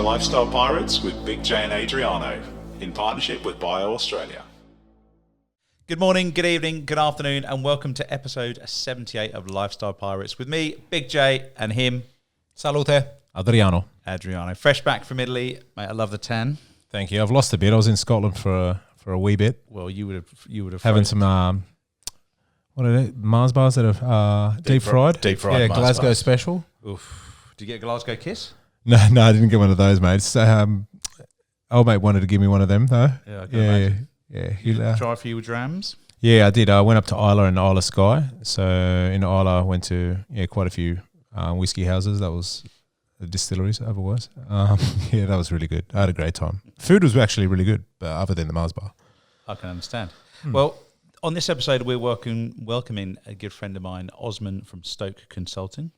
to Lifestyle Pirates with Big J and Adriano in partnership with Bio Australia. Good morning, good evening, good afternoon, and welcome to episode 78 of Lifestyle Pirates with me, Big J, and him, Salute, Adriano. Adriano. Fresh back from Italy, mate. I love the tan. Thank you. I've lost a bit. I was in Scotland for a wee bit. Well, you would have having some what are they? Mars bars that are deep fried. Deep fried. Yeah, Mars Glasgow bars. special. Oof. Did you get a Glasgow kiss? No, I didn't get one of those, mate. Old mate wanted to give me one of them though. Yeah, I can imagine. Yeah. Try a few drams. Yeah, I did. I went up to Isla and Isla Sky. So in Isla, I went to quite a few whiskey houses. That was distilleries otherwise. Yeah, that was really good. I had a great time. Food was actually really good, other than the Mars bar. I can understand. Well, on this episode, we're welcoming a good friend of mine, Osman from Stoke Consulting.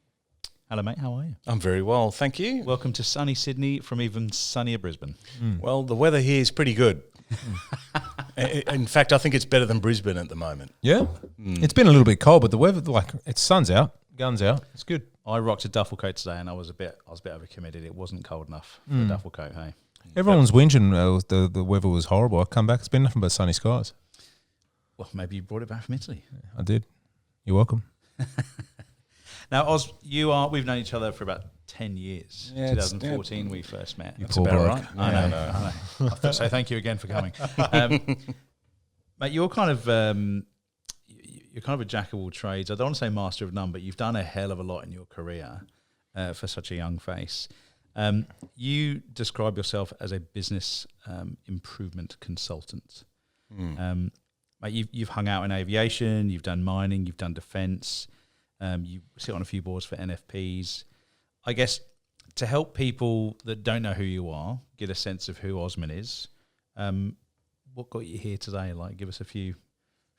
Hello, mate. How are you? I'm very well, thank you. Welcome to sunny Sydney from even sunnier Brisbane. Well, the weather here is pretty good. In fact, I think it's better than Brisbane at the moment. Yeah, it's been a little bit cold, but the weather, it's sun's out, guns out. It's good. I rocked a duffel coat today, and I was a bit overcommitted. It wasn't cold enough for a duffel coat. Hey, Everyone's whinging. The weather was horrible. I come back. It's been nothing but sunny skies. well, maybe you brought it back from Italy. I did. You're welcome. Now, Oz, we've known each other for about 10 years. Yeah, 2014 we first met. You That's poor about bloke. right. I know. So thank you again for coming. Mate, you're kind of a jack of all trades. I don't want to say master of none, but you've done a hell of a lot in your career for such a young face. You describe yourself as a business improvement consultant. Mate, you've hung out in aviation, you've done mining, you've done defence, you sit on a few boards for NFPs. I guess to help people that don't know who you are get a sense of who Osman is, what got you here today? Like, give us a few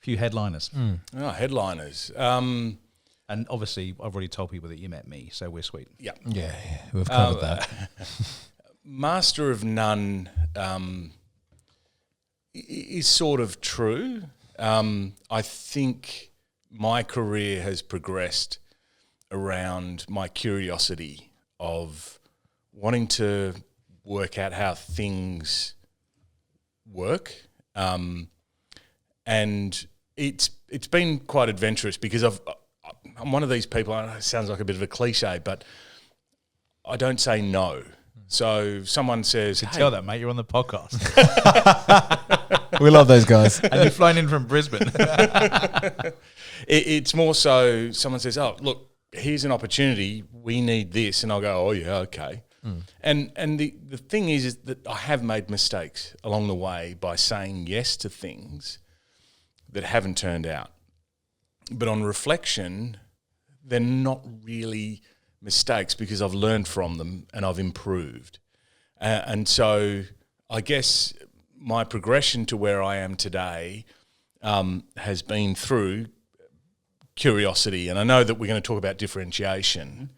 headliners. Oh, headliners. And obviously, I've already told people that you met me, so we're sweet. Yeah. Yeah, we've covered that. Master of none is sort of true. I think my career has progressed around my curiosity of wanting to work out how things work. And it's been quite adventurous because I'm one of these people, I know it sounds like a bit of a cliche, but I don't say no. So if someone says, You can tell that, mate. You're on the podcast. We love those guys. And you're flying in from Brisbane. It's more so someone says, oh, look, here's an opportunity. We need this. And I'll go, oh, yeah, okay. And the thing is that I have made mistakes along the way by saying yes to things that haven't turned out. But on reflection, they're not really mistakes because I've learned from them and I've improved. And so I guess my progression to where I am today has been through curiosity. And I know that we're going to talk about differentiation.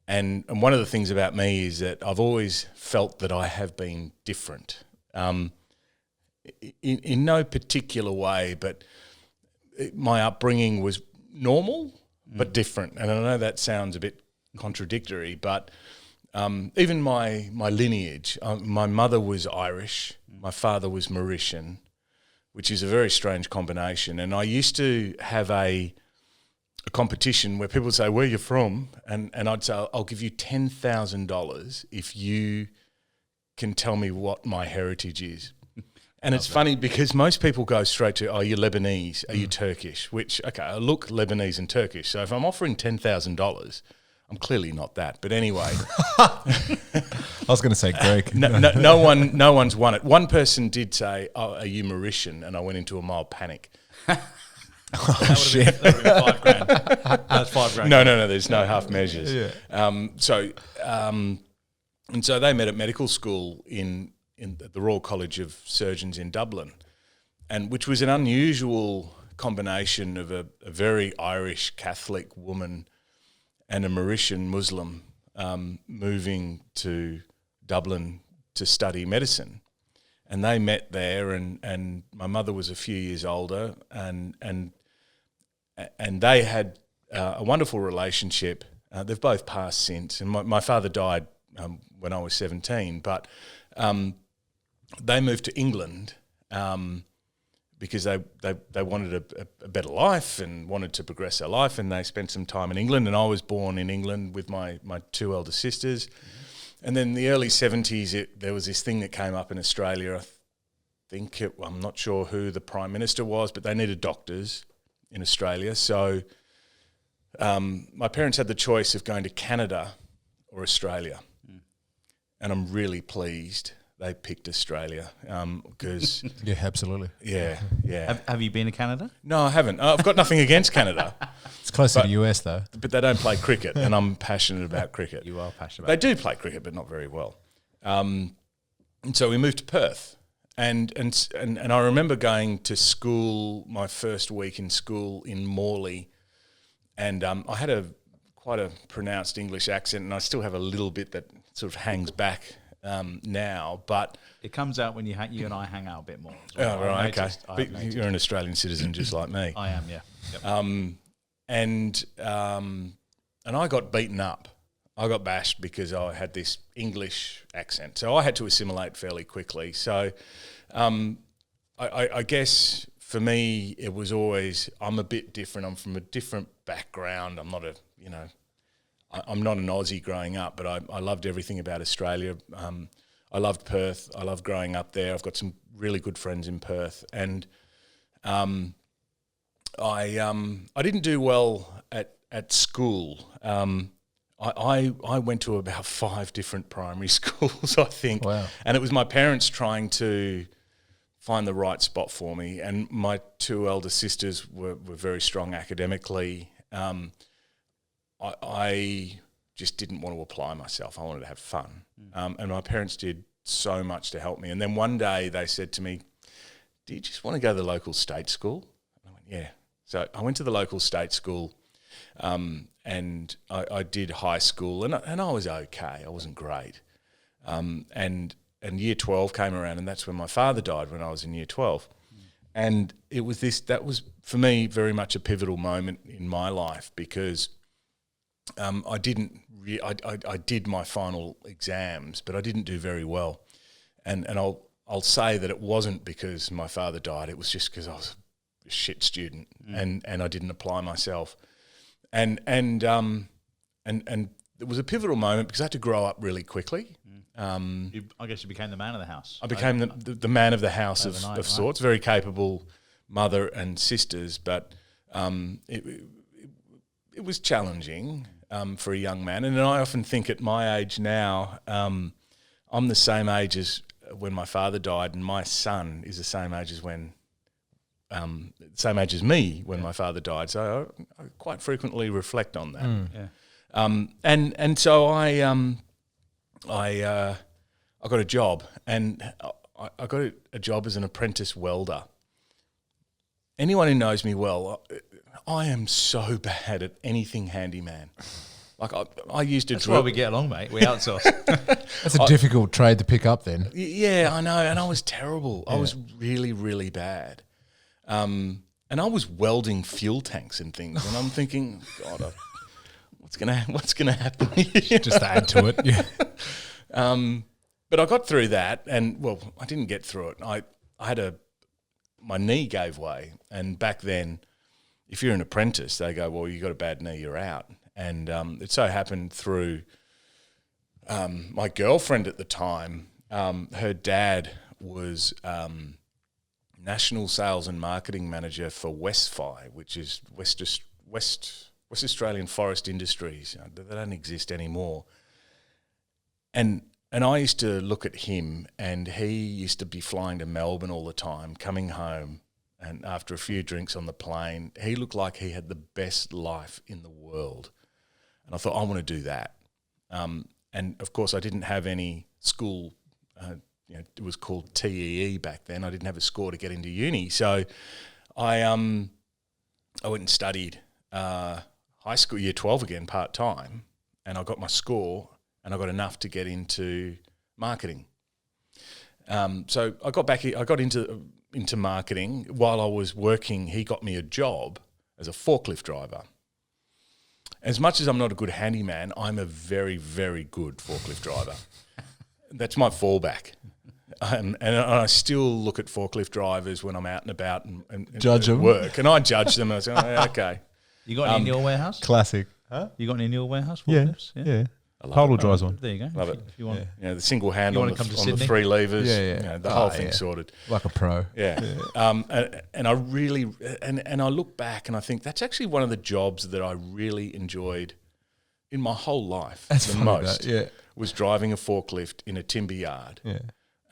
And one of the things about me is that I've always felt that I have been different in no particular way, but my upbringing was normal but different. And I know that sounds a bit contradictory, but even my lineage, my mother was Irish, my father was Mauritian, which is a very strange combination. And I used to have a competition where people would say, where are you from? And I'd say, I'll give you $10,000 if you can tell me what my heritage is. And it's funny because most people go straight to, oh, you're Lebanese, are you Turkish? Which, okay, I look Lebanese and Turkish. So if I'm offering $10,000, I'm clearly not that. But anyway. I was going to say Greek. No one's won it. One person did say, oh, are you Mauritian? And I went into a mild panic. Oh, shit. That would have been $5,000. That's $5,000. No, there's no half measures. Yeah. And so they met at medical school in the Royal College of Surgeons in Dublin, and which was an unusual combination of a very Irish Catholic woman and a Mauritian Muslim moving to Dublin to study medicine. And they met there, and my mother was a few years older, and they had a wonderful relationship. They've both passed since, and my father died when I was 17. But they moved to England because they wanted a better life and wanted to progress their life, and they spent some time in England. And I was born in England with my two elder sisters. Mm-hmm. And then in the early 70s, there was this thing that came up in Australia. I'm not sure who the Prime Minister was, but they needed doctors in Australia. So my parents had the choice of going to Canada or Australia. Mm. And I'm really pleased they picked Australia because... yeah, absolutely. Yeah. Have you been to Canada? No, I haven't. I've got nothing against Canada. It's closer to the US, though. But they don't play cricket, and I'm passionate about cricket. You are passionate about it. They do play cricket, but not very well. And so we moved to Perth. And I remember going to school, my first week in school in Morley, and I had quite a pronounced English accent, and I still have a little bit that sort of hangs back now, but it comes out when you and I hang out a bit more. Oh, right, okay. But you're an Australian citizen just like me. I am, yeah. Yep. And I got beaten up. I got bashed because I had this English accent, so I had to assimilate fairly quickly. So, I guess for me it was always I'm a bit different. I'm from a different background. I'm not I'm not an Aussie growing up, but I loved everything about Australia. I loved Perth. I loved growing up there. I've got some really good friends in Perth, and I didn't do well at school. I went to about 5 different primary schools, I think. Wow. And it was my parents trying to find the right spot for me, and my 2 elder sisters were very strong academically. I just didn't want to apply myself. I wanted to have fun. And my parents did so much to help me. And then one day they said to me, do you just want to go to the local state school? And I went, yeah. So I went to the local state school, and I did high school, and I was okay. I wasn't great. And year 12 came around, and that's when my father died, when I was in year 12. And that was for me very much a pivotal moment in my life, because I did my final exams, but I didn't do very well. And I'll say that it wasn't because my father died. It was just because I was a shit student, and I didn't apply myself. And it was a pivotal moment because I had to grow up really quickly. I guess you became the man of the house. I became the man of the house of sorts, very capable mother and sisters, but it was challenging for a young man. And I often think at my age now, I'm the same age as when my father died, and my son is the same age as me when my father died. So I quite frequently reflect on that. And so I got a job, and I got a job as an apprentice welder. Anyone who knows me well, I am so bad at anything handyman. Like I used to. That's why we get along, mate. We outsource. That's a difficult trade to pick up, then. Yeah, I know, and I was terrible. Yeah. I was really, really bad. And I was welding fuel tanks and things, and I'm thinking, God, what's gonna happen here? Just add to it, yeah. But I got through that, and well, I didn't get through it. I had my knee gave way, and back then, if you're an apprentice, they go, well, you got a bad knee, you're out. And it so happened through my girlfriend at the time, her dad was National Sales and Marketing Manager for Westfi, which is West Australian Forest Industries. They don't exist anymore. And I used to look at him, and he used to be flying to Melbourne all the time, coming home, and after a few drinks on the plane, he looked like he had the best life in the world. And I thought, I want to do that. And of course, I didn't have any school. It was called TEE back then. I didn't have a score to get into uni, so I went and studied high school, year 12 again, part time, and I got my score, and I got enough to get into marketing. So I got into marketing. While I was working, he got me a job as a forklift driver. as much as I'm not a good handyman, I'm a very, very good forklift driver. That's my fallback. And I still look at forklift drivers when I'm out and about and Judge them. work. And I judge them and I say, oh, okay. You got any in your warehouse? Classic. You got any in your warehouse? Yeah. Forklifts? Yeah. I love Total it. drives one. There you go. Love If it. you want. The single hand You on wanna come to the Sydney? 3 levers. Yeah. The whole thing yeah. sorted. Like a pro. Yeah. And I really, and I look back and I think that's actually one of the jobs that I really enjoyed in my whole life. That's the funny, most. that, yeah. Was driving a forklift in a timber yard. Yeah.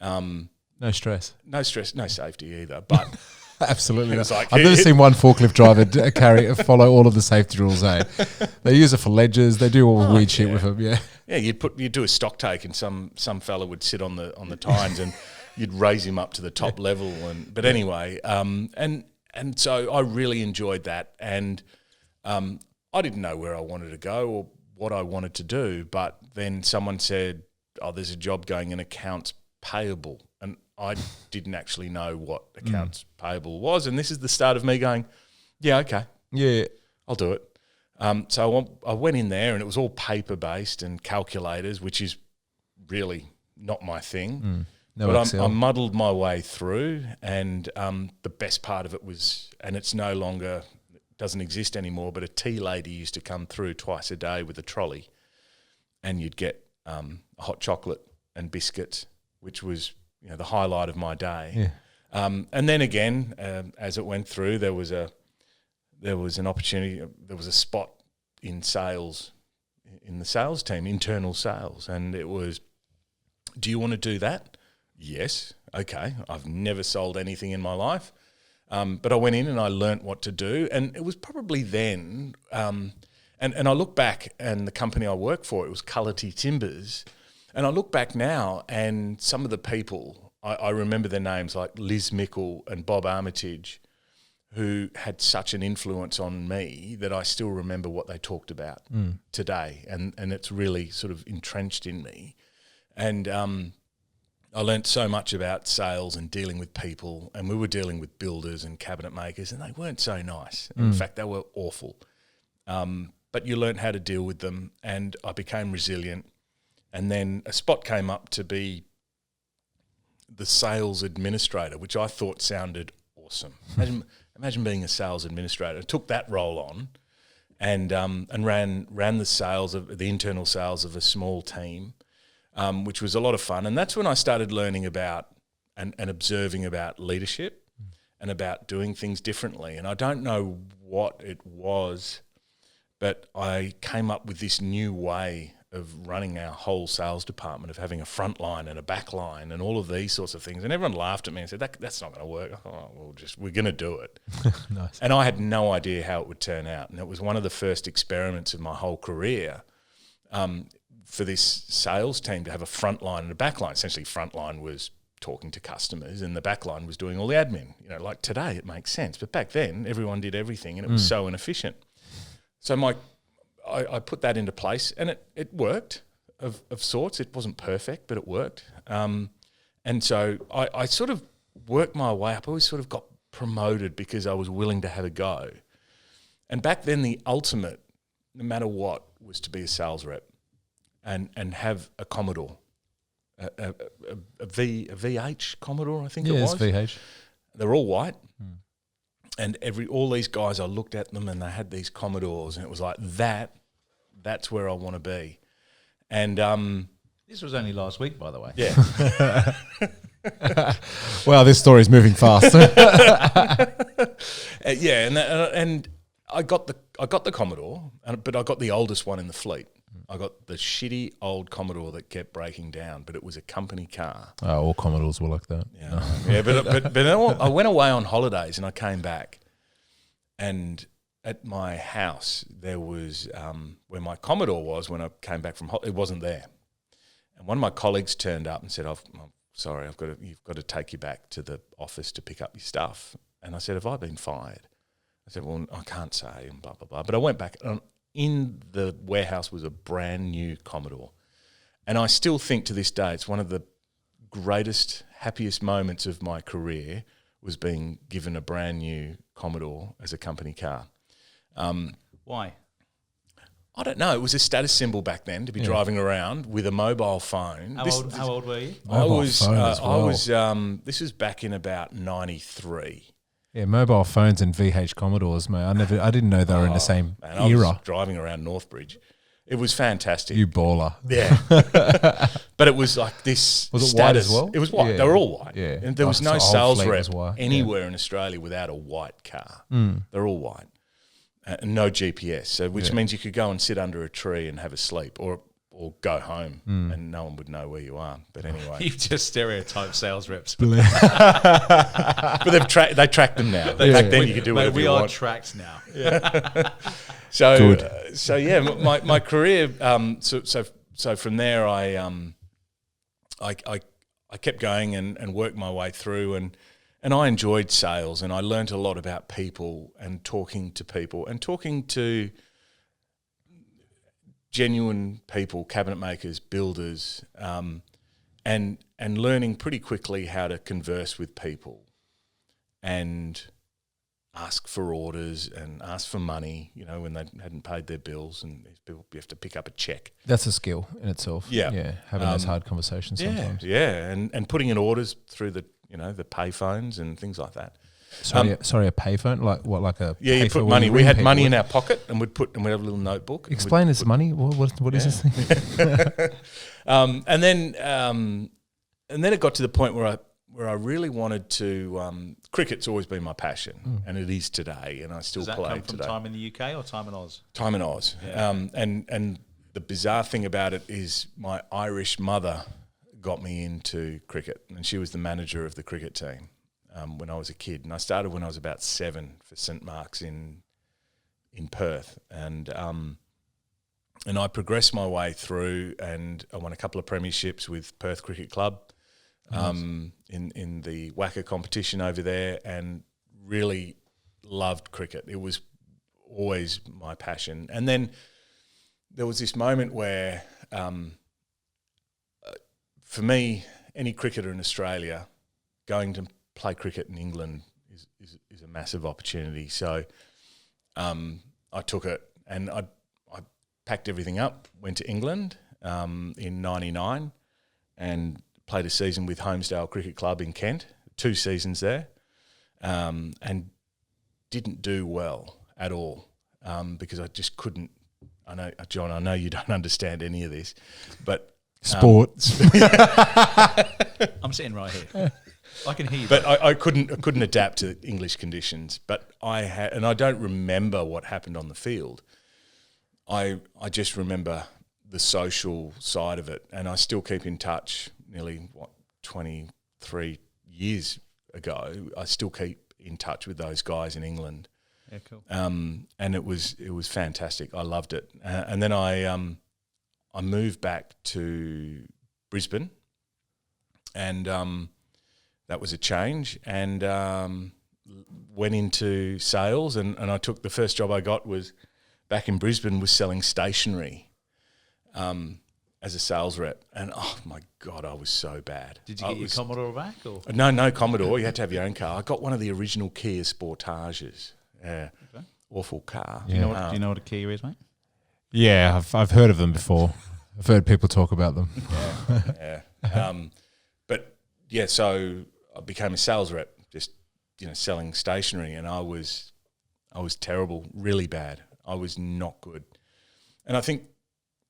No stress. No stress, no safety either. But Absolutely. It's like- I've never seen one forklift driver follow all of the safety rules. They use it for ledgers. They do all weird shit with them. Yeah. yeah, you'd do a stock take, and some fella would sit on the tines, and you'd raise him up to the top level. But anyway, and so I really enjoyed that, and I didn't know where I wanted to go or what I wanted to do. But then someone said, "Oh, there's a job going in accounts payable," and I didn't actually know what accounts payable was. And this is the start of me going, "Yeah, okay, Yeah. I'll do it." So I went in there, and it was all paper-based and calculators, which is really not my thing. No But Excel. I muddled my way through, and the best part of it was, and it's no longer, doesn't exist anymore, but a tea lady used to come through twice a day with a trolley, and you'd get a hot chocolate and biscuits, which was the highlight of my day. Yeah. And then again, as it went through, there was an opportunity, there was a spot in sales, in the sales team, internal sales, and it was, do you want to do that? Yes. Okay. I've never sold anything in my life, but I went in and I learnt what to do, and it was probably then, and I look back, and the company I work for, it was Cullity Timbers, and I look back now, and some of the people, I remember their names, like Liz Mickle and Bob Armitage, who had such an influence on me that I still remember what they talked about today, and it's really sort of entrenched in me. And I learnt so much about sales and dealing with people, and we were dealing with builders and cabinet makers, and they weren't so nice. In fact, they were awful. But you learnt how to deal with them, and I became resilient. And then a spot came up to be the sales administrator, which I thought sounded awesome. Imagine being a sales administrator. I took that role on, and ran the sales of the internal sales of a small team, which was a lot of fun. And that's when I started learning about and observing about leadership and about doing things differently. And I don't know what it was, but I came up with this new way of running our whole sales department, of having a front line and a back line and all of these sorts of things. And everyone laughed at me and said, that's not going to work. I thought, oh, we're going to do it. Nice. And I had no idea how it would turn out. And it was one of the first experiments of my whole career, for this sales team to have a front line and a back line. Essentially, front line was talking to customers, and the back line was doing all the admin. Like today, it makes sense. But back then, everyone did everything, and it was so inefficient. So I put that into place, and it worked of sorts. It wasn't perfect, but it worked. And so I sort of worked my way up. I always sort of got promoted because I was willing to have a go. And back then, the ultimate, no matter what, was to be a sales rep and have a Commodore, a VH Commodore, I think it was. Yeah, it's VH. They're all white. And all these guys, I looked at them and they had these Commodores, and it was like, that's where I want to be. And This was only last week, by the way. yeah. Wow, this story's moving fast. Yeah, and I got the Commodore, but I got the oldest one in the fleet. I got the shitty old Commodore that kept breaking down, but it was a company car. All Commodores were like that. Yeah, yeah, but I went away on holidays and I came back, and at my house there was where my Commodore was when I came back from it wasn't there, and one of my colleagues turned up and said, I'm sorry, you've got to take you back to the office to pick up your stuff. And I said, have I been fired? I said, well, I can't say, and blah blah blah. But I went back, and in the warehouse was a brand new Commodore, and I still think to this day it's one of the greatest, happiest moments of my career was being given a brand new Commodore as a company car. Why? I don't know. It was a status symbol back then to be driving around with a mobile phone. How old were you? Mobile phone as well. I was. This was back in about 93. Yeah, mobile phones and VH Commodores, mate. I didn't know they were in the same Man, I era. was driving around Northbridge. It was fantastic. You baller. Yeah. But it was like this. Was it status. white as well? It was white. Yeah. They were all white. Yeah. And there was Oh, no so the whole sales fleet rep was white. anywhere in Australia without a white car. Mm. They're all white. And no GPS, so which means you could go and sit under a tree and have a sleep, or go home, and no one would know where you are. But anyway, You've just stereotyped sales reps. but they track them now. Back then, you could do whatever we you are want. tracked now. So yeah, my career. So from there, I kept going and worked my way through, and I enjoyed sales, and I learnt a lot about people and talking to genuine people, cabinet makers, builders, and learning pretty quickly how to converse with people and ask for orders and ask for money, when they hadn't paid their bills, and people, you have to pick up a check. That's a skill in itself. Yeah. Yeah, having those hard conversations sometimes. Yeah, and putting in orders through the the pay phones and things like that. Sorry, a payphone? Like what? Like a Yeah, you payphone put when money. you We ring had people money with? in our pocket, and we'd have a little notebook. and Explain this money. What is this thing? and then it got to the point where I really wanted to. Cricket's always been my passion, and it is today, and I still Does that play come from today. time in the UK or time in Oz? Time in Oz. Yeah. And the bizarre thing about it is my Irish mother got me into cricket, and she was the manager of the cricket team when I was a kid. And I started when I was about 7 for St Mark's in Perth, and I progressed my way through, and I won a couple of premierships with Perth Cricket Club in the WACA competition over there, and really loved cricket. It was always my passion. And then there was this moment where, for me, any cricketer in Australia going to play cricket in England is a massive opportunity. So I took it, and I packed everything up, went to England in '99, and played a season with Homesdale Cricket Club in Kent, 2 seasons there, and didn't do well at all because I just couldn't. I know, John, I know you don't understand any of this, but Sports. I'm sitting right here. I can hear you. But I couldn't adapt to English conditions. But I had, and I don't remember what happened on the field. I just remember the social side of it, and I still keep in touch. Nearly 23 years ago, I still keep in touch with those guys in England. Yeah, cool. And it was fantastic. I loved it. And then I moved back to Brisbane, and that was a change. And went into sales, and I took the first job I got was back in Brisbane, was selling stationery as a sales rep. And oh my God, I was so bad. Did you get your Commodore back? Or? No Commodore. You had to have your own car. I got one of the original Kia Sportages. Yeah, Okay. Awful car. Do you know what a Kia is, mate? Yeah, I've heard of them before. I've heard people talk about them. Yeah. But yeah, so I became a sales rep, just selling stationery, and I was terrible, really bad. I was not good, and I think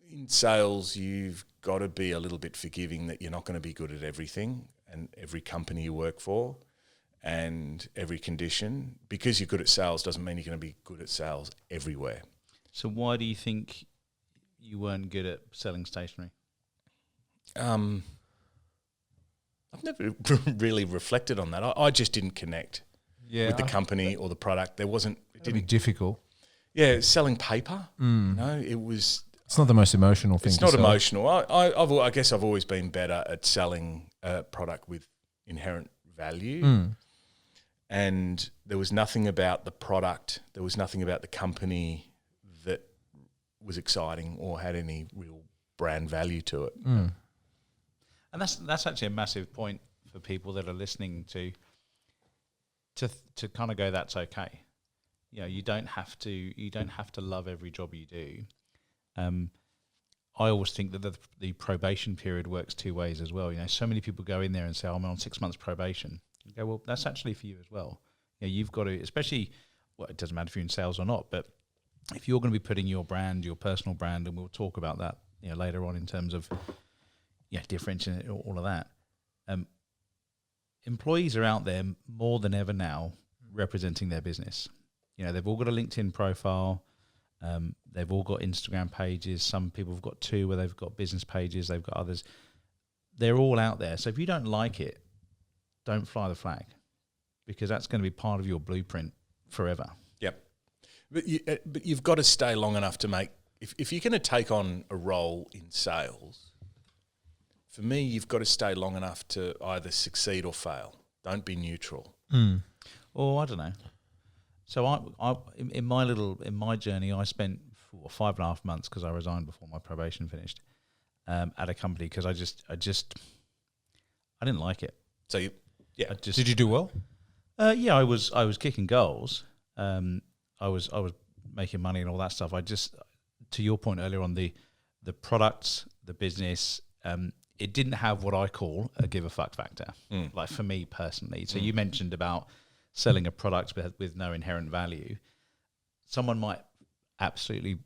in sales you've got to be a little bit forgiving that you're not going to be good at everything and every company you work for and every condition. Because you're good at sales doesn't mean you're going to be good at sales everywhere. So why do you think you weren't good at selling stationery? I've never really reflected on that. I just didn't connect with the company or the product. It It'd be didn't. difficult. Yeah, selling paper. It was. It's not the most emotional thing. It's to not sell. emotional. I guess I've always been better at selling a product with inherent value. And there was nothing about the product. There was nothing about the company that was exciting or had any real brand value to it. And that's actually a massive point for people that are listening to kind of go, that's okay. You don't have to love every job you do, I always think that the probation period works two ways as well. You know, so many people go in there and say, I'm on 6 months probation. You go, well, that's actually for you as well. You know, you've got to, especially, well, it doesn't matter if you're in sales or not, but if you're going to be putting your brand, your personal brand, and we'll talk about that, you know, later on in terms of, differentiating all of that. Employees are out there more than ever now representing their business. You know, they've all got a LinkedIn profile. They've all got Instagram pages. Some people have got 2 where they've got business pages. They've got others. They're all out there. So if you don't like it, don't fly the flag, because that's going to be part of your blueprint forever. Yep. But you've got to stay long enough to make, if you're going to take on a role in sales, for me, you've got to stay long enough to either succeed or fail. Don't be neutral. Or I don't know. So I in my journey, I spent 5.5 months, because I resigned before my probation finished, at a company because I didn't like it. So Did you do well? I was kicking goals. I was making money and all that stuff. To your point earlier on, the products, the business, it didn't have what I call a give a fuck factor. Like for me personally. So you mentioned about selling a product with no inherent value. Someone might absolutely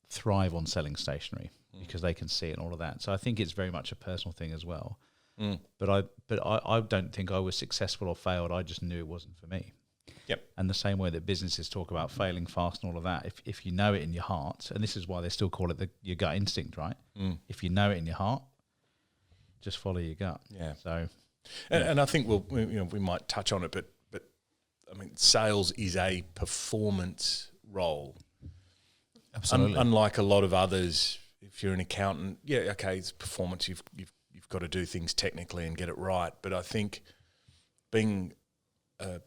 thrive on selling stationery because they can see it and all of that. So I think it's very much a personal thing as well. But I don't think I was successful or failed. I just knew it wasn't for me. Yep. And the same way that businesses talk about failing fast and all of that, if you know it in your heart, and this is why they still call it your gut instinct, right? If you know it in your heart, just follow your gut. Yeah. So, and I think we might touch on it, but I mean, sales is a performance role. Absolutely. Unlike a lot of others, if you're an accountant, it's performance. You've got to do things technically and get it right. But I think being a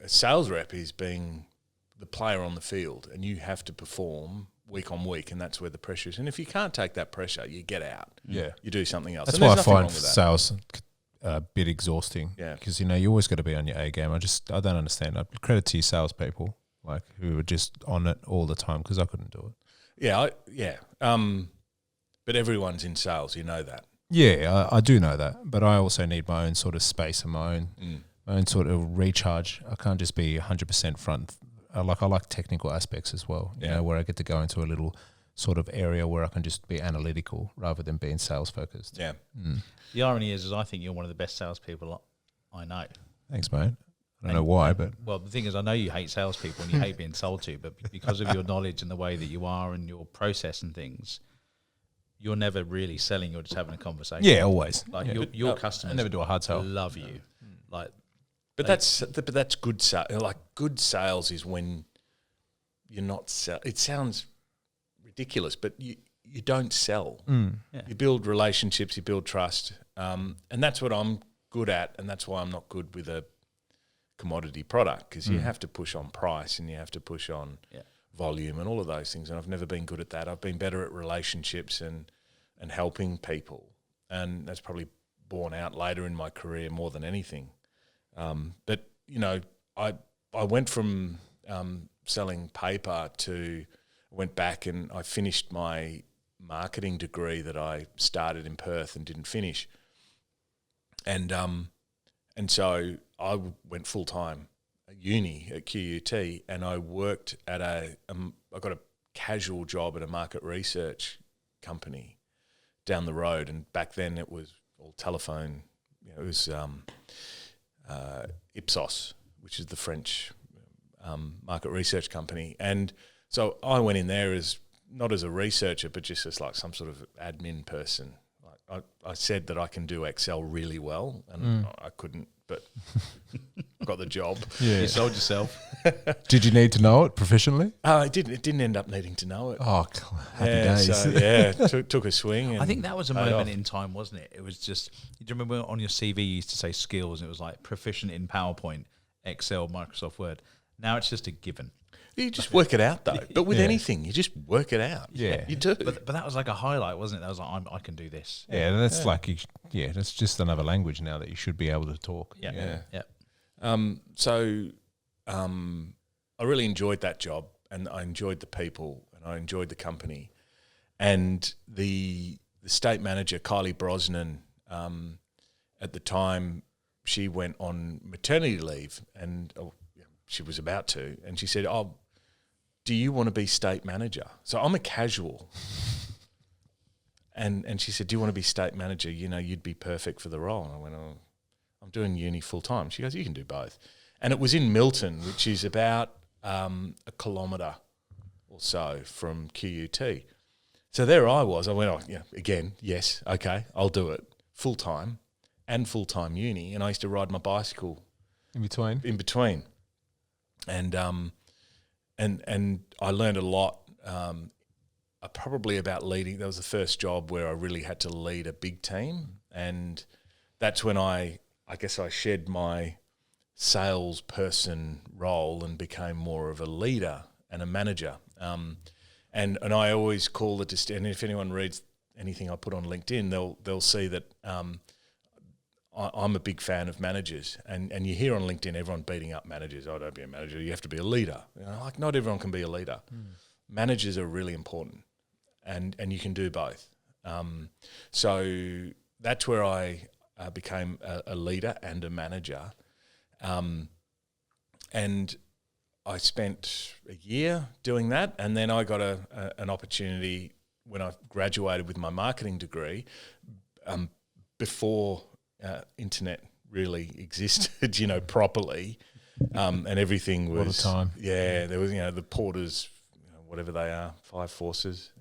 sales rep is being the player on the field, and you have to perform week on week, and that's where the pressure is. And if you can't take that pressure, you get out. Yeah. You do something else. That's And why I there's nothing find wrong with that. sales a bit exhausting. Yeah. Because, you always got to be on your A game. I don't understand. I credit to you salespeople, like, who are just on it all the time, because I couldn't do it. But everyone's in sales, you know that. Yeah, I do know that. But I also need my own sort of space and my own sort of recharge. I can't just be 100% front. I like technical aspects as well, you know, where I get to go into a little sort of area where I can just be analytical rather than being sales focused. Yeah. the irony is I think you're one of the best salespeople I know. Thanks, mate. I don't know why, but... Well, the thing is, I know you hate salespeople and you hate being sold to, but because of your knowledge and the way that you are and your process and things, you're never really selling, you're just having a conversation. Yeah, always. Like your customers I never do a hard sell. love you. Like, But that's good sales. Like, good sales is when you're not sell. It sounds ridiculous, but you don't sell. Yeah. You build relationships, you build trust, and that's what I'm good at, and that's why I'm not good with a commodity product, because you have to push on price and you have to push on volume and all of those things, and I've never been good at that. I've been better at relationships and helping people, and that's probably borne out later in my career more than anything. But, you know, I went from selling paper to went back and I finished my marketing degree that I started in Perth and didn't finish. And so I went full-time at uni at QUT, and I worked at I got a casual job at a market research company down the road. And back then it was all telephone. You know, it was Ipsos, which is the French market research company. And so I went in there as not as a researcher, but just as like some sort of admin person. Like I said that I can do Excel really well, and I couldn't, but I got the job. Yeah. you sold yourself. Did you need to know it proficiently? I didn't. It didn't end up needing to know it. Oh, happy days. So, took a swing. And I think that was a paid moment off. in time, wasn't it? It was just, do you remember on your CV you used to say skills, and it was like proficient in PowerPoint, Excel, Microsoft Word. Now it's just a given. You just work it out, though. But with anything, you just work it out. Yeah. You do. But that was like a highlight, wasn't it? That was like, I can do this. Yeah, that's like, that's just another language now that you should be able to talk. Yeah. So I really enjoyed that job, and I enjoyed the people, and I enjoyed the company. And the state manager, Kylie Brosnan, at the time, she went on maternity leave, and she was about to, and she said, "Oh, do you want to be state manager?" So I'm a casual. And she said, "Do you want to be state manager? You know, you'd be perfect for the role." And I went, "Oh, I'm doing uni full time." She goes, "You can do both." And it was in Milton, which is about a kilometre or so from QUT. So there I was. I went, "Oh, yeah, again, yes, okay, I'll do it full time and full time uni." And I used to ride my bicycle In between. and I learned a lot. Probably about leading. That was the first job where I really had to lead a big team, and that's when I guess I shed my salesperson role and became more of a leader and a manager. And I always call it. And if anyone reads anything I put on LinkedIn, they'll see that I'm a big fan of managers. And you hear on LinkedIn everyone beating up managers. "Oh, don't be a manager. You have to be a leader." You know, like, not everyone can be a leader. Managers are really important. And you can do both. So that's where I became a leader and a manager. And I spent a year doing that, and then I got an opportunity when I graduated with my marketing degree, before internet really existed, properly, and everything was... What a time. Yeah, there was, the porters, whatever they are, 5 forces,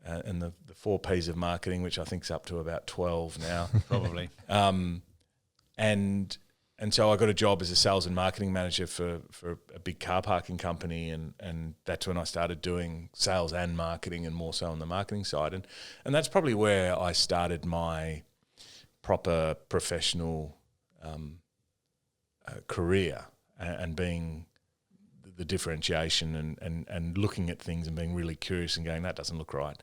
and the 4 Ps of marketing, which I think is up to about 12 now. Probably. And so I got a job as a sales and marketing manager for a big car parking company, and that's when I started doing sales and marketing, and more so on the marketing side. And that's probably where I started my proper professional career, and being the differentiation and looking at things and being really curious and going, that doesn't look right.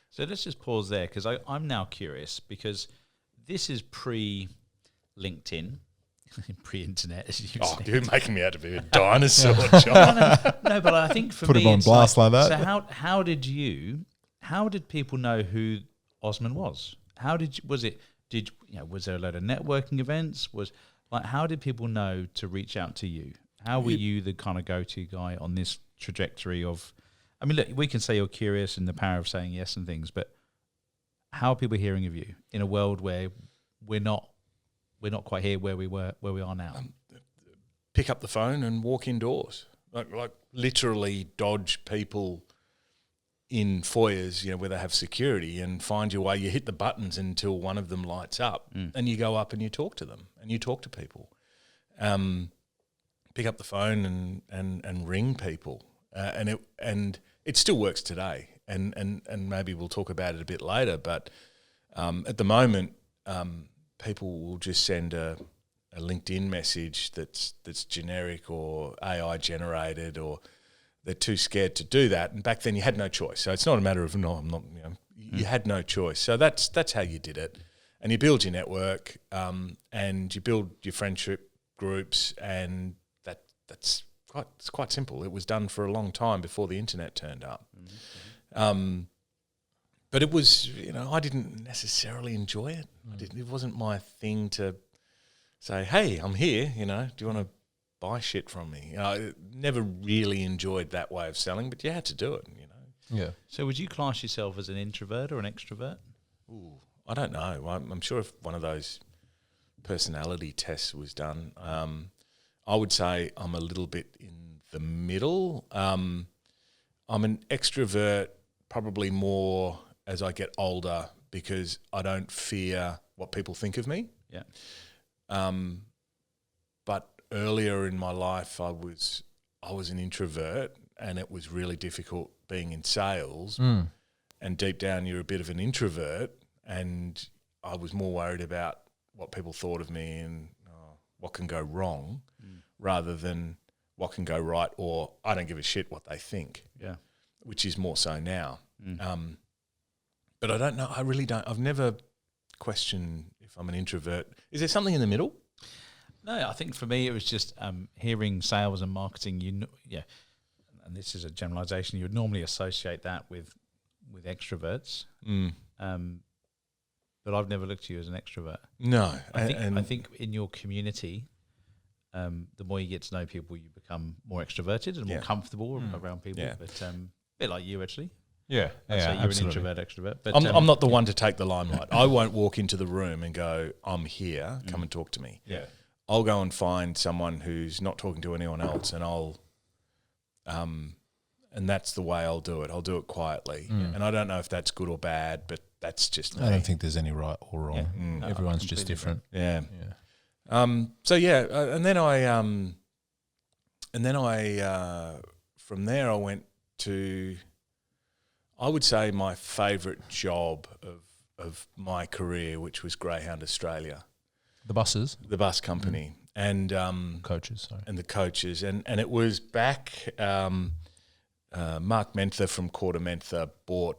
So let's just pause there, because I'm now curious, because this is pre-LinkedIn, pre-internet, as you said. You're making me out to be a dinosaur, John. No, but I think for Put me, him on it's blast like that. So how did people know who Osman was? Was there a load of networking events? How did people know to reach out to you? How were you the kind of go-to guy on this trajectory of, I mean, look, we can say you're curious and the power of saying yes and things, but how are people hearing of you in a world where we're not quite here where we are now? Pick up the phone and walk indoors. Like literally dodge people in foyers, where they have security, and find your way. You hit the buttons until one of them lights up, and you go up and you talk to them, and you talk to people. Pick up the phone and ring people, and it still works today. And maybe we'll talk about it a bit later. But at the moment, people will just send a LinkedIn message that's generic or AI generated, or they're too scared to do that. And back then you had no choice. So it's not a matter of, no, I'm not, you had no choice. So that's how you did it. And you build your network, and you build your friendship groups, and it's quite simple. It was done for a long time before the internet turned up. Mm-hmm. But it was, I didn't necessarily enjoy it. It wasn't my thing to say, "Hey, I'm here, do you want to buy shit from me?" I never really enjoyed that way of selling, but you had to do it, Yeah. So would you class yourself as an introvert or an extrovert? Ooh, I don't know. I'm sure if one of those personality tests was done, I would say I'm a little bit in the middle. I'm an extrovert, probably more as I get older, because I don't fear what people think of me. Yeah. But earlier in my life, I was an introvert, and it was really difficult being in sales. And deep down, you're a bit of an introvert, and I was more worried about what people thought of me and what can go wrong, rather than what can go right, or I don't give a shit what they think. Yeah. Which is more so now. But I don't know. I really don't. I've never questioned if I'm an introvert. Is there something in the middle? No, I think for me it was just hearing sales and marketing. And and this is a generalisation, you would normally associate that with extroverts. But I've never looked at you as an extrovert. No. I think in your community, the more you get to know people, you become more extroverted and more comfortable around people. Yeah. But a bit like you, actually. Yeah, I'd say you're absolutely. an introvert, extrovert. But I'm not the one to take the limelight. I won't walk into the room and go, I'm here, come and talk to me. Yeah. I'll go and find someone who's not talking to anyone else, and and that's the way I'll do it. I'll do it quietly. And I don't know if that's good or bad, but that's just me. I don't think there's any right or wrong. Yeah. No, Everyone's I just completely different. Yeah. Yeah. So yeah, and then I from there I went to, I would say, my favourite job of my career, which was Greyhound Australia, The buses, the bus company, and coaches. Sorry. and the coaches, and it was back. Mark Menther from Quarter Menther bought,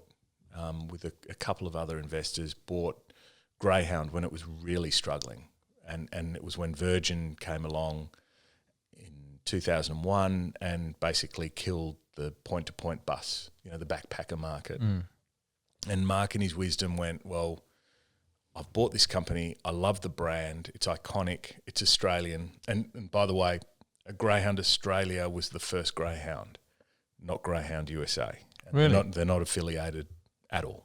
with a couple of other investors, bought Greyhound when it was really struggling, and it was when Virgin came along in 2001 and basically killed the point-to-point bus, the backpacker market. And Mark, in his wisdom, went, well, I've bought this company. I love the brand. It's iconic. It's Australian. And by the way, Greyhound Australia was the first Greyhound, not Greyhound USA. Really? They're not affiliated at all.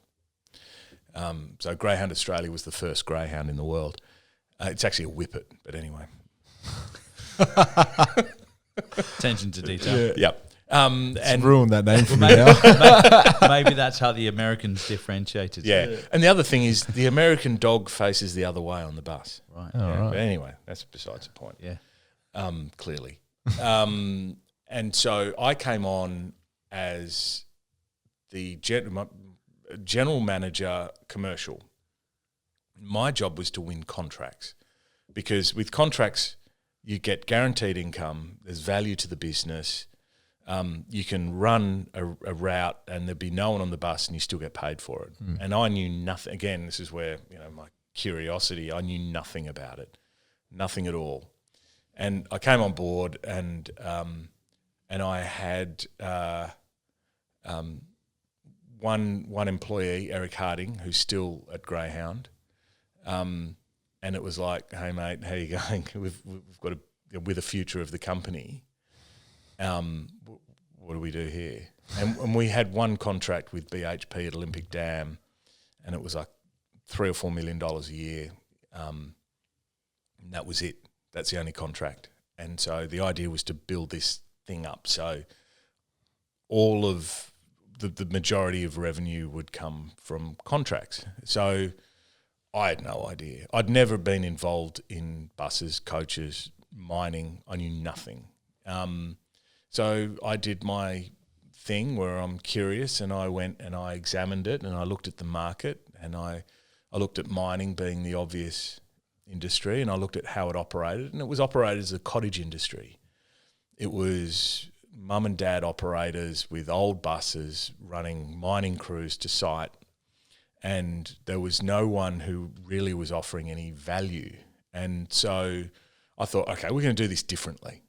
So Greyhound Australia was the first Greyhound in the world. It's actually a whippet, but anyway. Attention to detail. Yep. And ruined that name for me now. Maybe that's how the Americans differentiated. Yeah. And the other thing is the American dog faces the other way on the bus. Right. Oh, right. But anyway, that's besides the point. Yeah. Clearly. And so I came on as the general manager commercial. My job was to win contracts, because with contracts you get guaranteed income, there's value to the business. You can run a route and there'd be no one on the bus and you still get paid for it. And I knew nothing. Again, this is where, my curiosity, I knew nothing about it, nothing at all. And I came on board and I had one employee, Eric Harding, who's still at Greyhound. And it was like, hey mate, how you going? We've got with the future of the company. What do we do here? And we had one contract with BHP at Olympic Dam, and it was like $3 or $4 million a year. And that was it. That's the only contract. And so the idea was to build this thing up. So all of the majority of revenue would come from contracts. So I had no idea. I'd never been involved in buses, coaches, mining. I knew nothing. So I did my thing where I'm curious, and I went and I examined it and I looked at the market, and I looked at mining being the obvious industry, and I looked at how it operated, and it was operated as a cottage industry. It was mum and dad operators with old buses running mining crews to site, and there was no one who really was offering any value. And so I thought, okay, we're going to do this differently.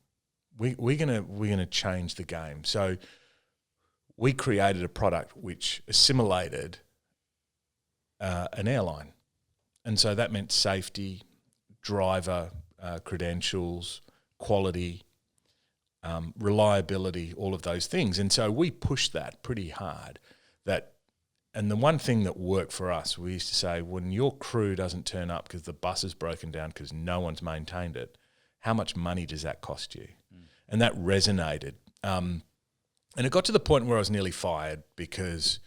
We're gonna change the game. So we created a product which assimilated an airline, and so that meant safety, driver credentials, quality, reliability, all of those things. And so we pushed that pretty hard. And the one thing that worked for us, we used to say, when your crew doesn't turn up because the bus is broken down because no one's maintained it, how much money does that cost you? And that resonated. And it got to the point where I was nearly fired because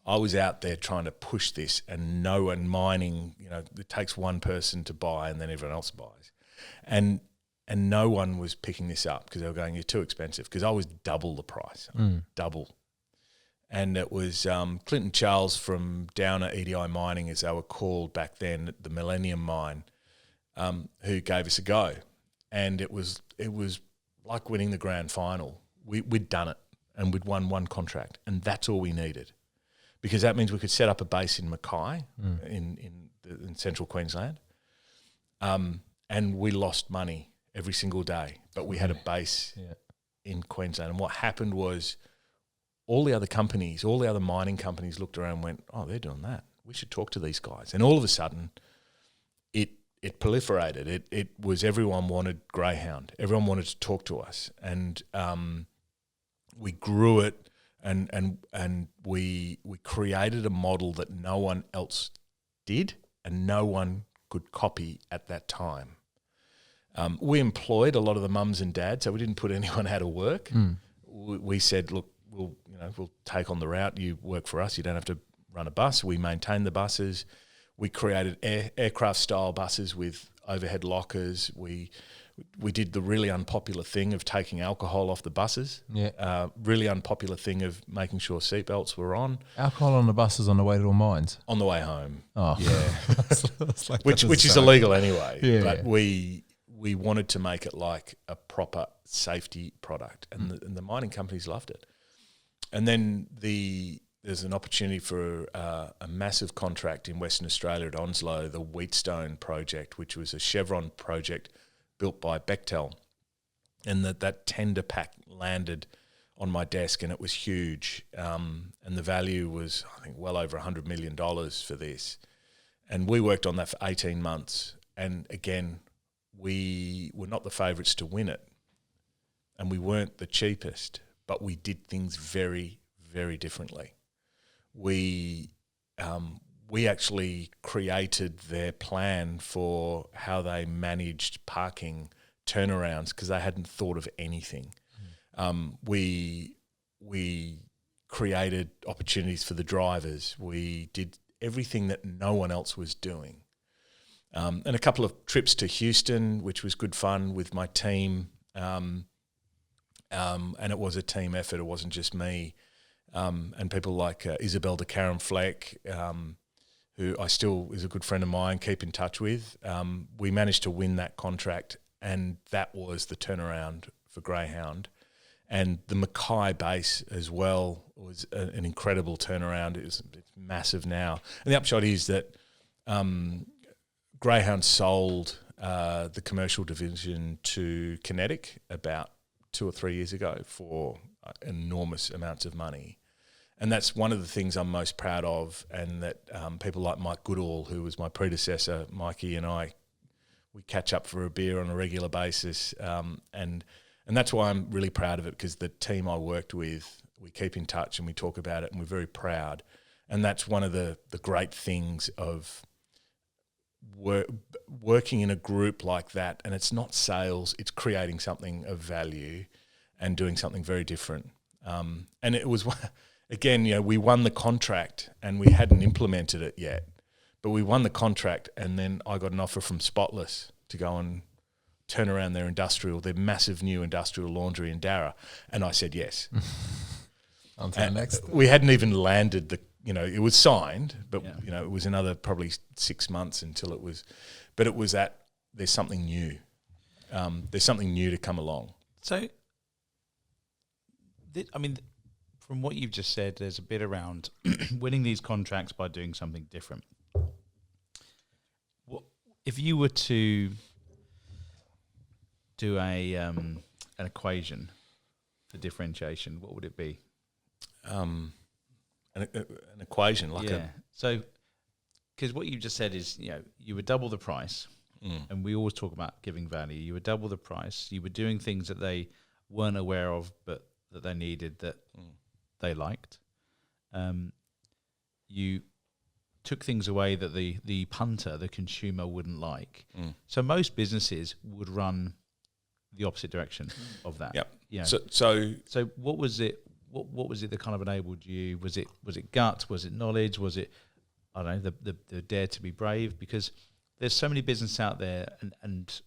I was out there trying to push this, and no one mining, it takes one person to buy and then everyone else buys. And no one was picking this up because they were going, you're too expensive, because I was double the price, double. And it was Clinton Charles from Downer EDI Mining, as they were called back then, at the Millennium Mine, who gave us a go. And it was like winning the grand final. We'd done it, and we'd won one contract, and that's all we needed, because that means we could set up a base in Mackay in central Queensland, and we lost money every single day, but we had a base in Queensland. And what happened was all the other mining companies looked around and went, oh, they're doing that. We should talk to these guys. And all of a sudden, it proliferated. It was everyone wanted Greyhound. Everyone wanted to talk to us. And we grew it and we created a model that no one else did and no one could copy at that time. We employed a lot of the mums and dads, so we didn't put anyone out of work. We said, look, we'll take on the route. You work for us. You don't have to run a bus. We maintain the buses. We created aircraft style buses with overhead lockers. We did the really unpopular thing of taking alcohol off the buses. Yeah. Really unpopular thing of making sure seatbelts were on. Alcohol on the buses on the way to all mines. On the way home. Oh, yeah. Which is illegal anyway. Yeah. But we wanted to make it like a proper safety product, and the mining companies loved it. And then there's an opportunity for a massive contract in Western Australia at Onslow, the Wheatstone project, which was a Chevron project built by Bechtel. And that tender pack landed on my desk, and it was huge. And the value was, I think, well over $100 million for this. And we worked on that for 18 months. And again, we were not the favourites to win it. And we weren't the cheapest, but we did things very, very differently. We actually created their plan for how they managed parking turnarounds because they hadn't thought of anything. We created opportunities for the drivers. We did everything that no one else was doing. And a couple of trips to Houston, which was good fun with my team. And it was a team effort. It wasn't just me. And people like Isabel de Karen Fleck, who I still is a good friend of mine, keep in touch with. We managed to win that contract, and that was the turnaround for Greyhound. And the Mackay base as well was an incredible turnaround. It's massive now. And the upshot is that Greyhound sold the commercial division to Kinetic about 2 or 3 years ago for enormous amounts of money. And that's one of the things I'm most proud of, and that people like Mike Goodall, who was my predecessor, Mikey and I, we catch up for a beer on a regular basis. And that's why I'm really proud of it, because the team I worked with, we keep in touch and we talk about it, and we're very proud. And that's one of the great things of working in a group like that. And it's not sales, it's creating something of value and doing something very different. And it was, again, we won the contract and we hadn't implemented it yet, but we won the contract, and then I got an offer from Spotless to go and turn around their massive new industrial laundry in Darra, and I said yes. On to the next. We hadn't even landed it was signed, but it was another probably 6 months until it was. But it was that there's something new. There's something new to come along. So, from what you've just said, there's a bit around winning these contracts by doing something different. If you were to do an equation for differentiation, what would it be? An equation, like So, because what you just said is, you would double the price, and we always talk about giving value. You would double the price. You were doing things that they weren't aware of, but that they needed, that they liked. You took things away that the punter, the consumer, wouldn't like. So most businesses would run the opposite direction of that. Yep. So what was it? What was it that kind of enabled you? Was it gut? Was it knowledge? Was it, I don't know, the dare to be brave? Because there's so many businesses out there, and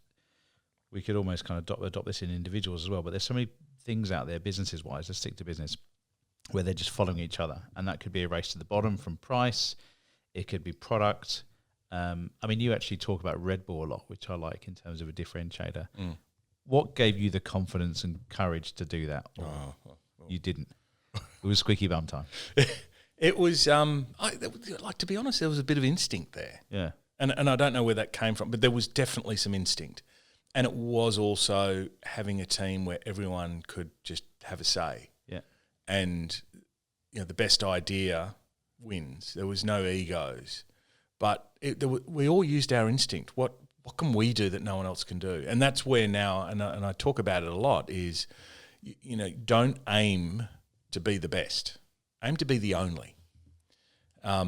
we could almost kind of adopt this in individuals as well. But there's so many things out there, businesses wise. Let's stick to business, where they're just following each other, and that could be a race to the bottom from price. It could be product. You actually talk about Red Bull a lot, which I like in terms of a differentiator. What gave you the confidence and courage to do that? You didn't. It was squeaky bum time. It was, to be honest, there was a bit of instinct there. Yeah. And I don't know where that came from, but there was definitely some instinct. And it was also having a team where everyone could just have a say. Yeah. And, the best idea wins. There was no egos. But we all used our instinct. What can we do that no one else can do? And that's where now, and I talk about it a lot, is, don't aim to be the best. Aim to be the only. I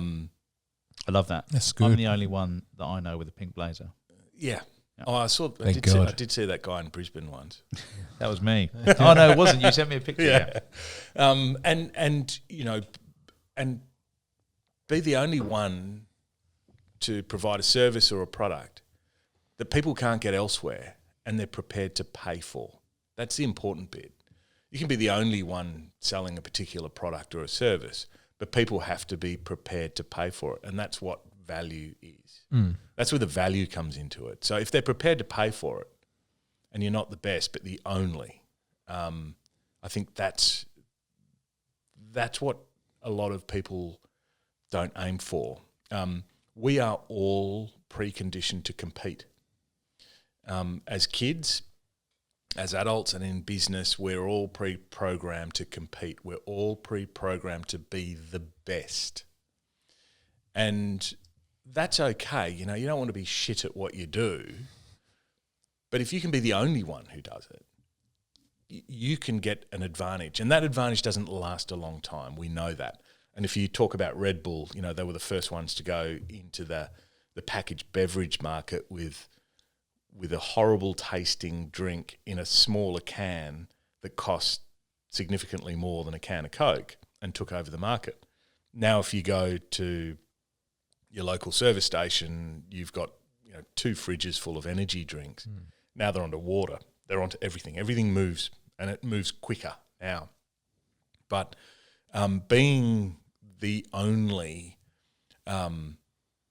love that. That's good. I'm the only one that I know with a pink blazer. Yeah. Yeah. Oh, I did see that guy in Brisbane once. That was me. Oh no, it wasn't. You sent me a picture. Yeah. And be the only one to provide a service or a product that people can't get elsewhere and they're prepared to pay for. That's the important bit. You can be the only one selling a particular product or a service, but people have to be prepared to pay for it. And that's what value is. That's where the value comes into it. So if they're prepared to pay for it and you're not the best but the only, I think that's what a lot of people don't aim for. We are all preconditioned to compete. As kids, as adults, and in business, we're all pre-programmed to compete. We're all pre-programmed to be the best. And that's okay. You don't want to be shit at what you do. But if you can be the only one who does it, you can get an advantage. And that advantage doesn't last a long time. We know that. And if you talk about Red Bull, they were the first ones to go into the packaged beverage market with a horrible tasting drink in a smaller can that cost significantly more than a can of Coke, and took over the market. Now, if you go to your local service station, you've got 2 fridges full of energy drinks. Now they're onto water. They're onto everything. Everything moves, and it moves quicker now. But being the only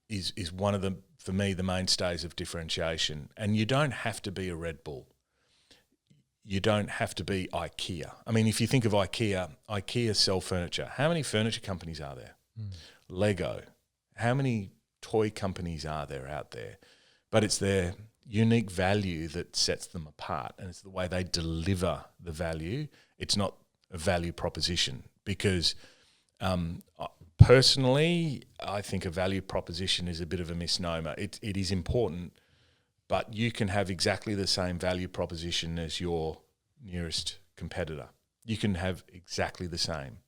is one of the, for me, the mainstays of differentiation. And you don't have to be a Red Bull. You don't have to be IKEA. I mean, if you think of IKEA sell furniture. How many furniture companies are there? Lego. How many toy companies are there out there? But it's their unique value that sets them apart, and it's the way they deliver the value. It's not a value proposition, because personally, I think a value proposition is a bit of a misnomer. It is important, but you can have exactly the same value proposition as your nearest competitor. You can have exactly the same.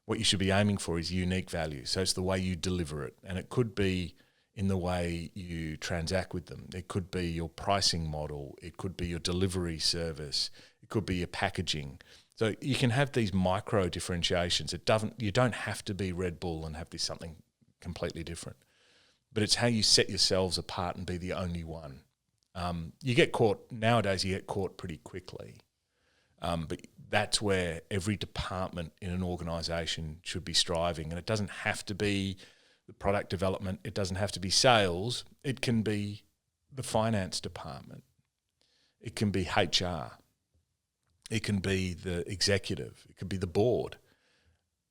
What you should be aiming for is unique value. So it's the way you deliver it. And it could be in the way you transact with them. It could be your pricing model. It could be your delivery service. It could be your packaging. So you can have these micro differentiations. You don't have to be Red Bull and have this something completely different. But it's how you set yourselves apart and be the only one. You get caught pretty quickly. But that's where every department in an organisation should be striving. And it doesn't have to be the product development. It doesn't have to be sales. It can be the finance department. It can be HR. It can be the executive. It could be the board.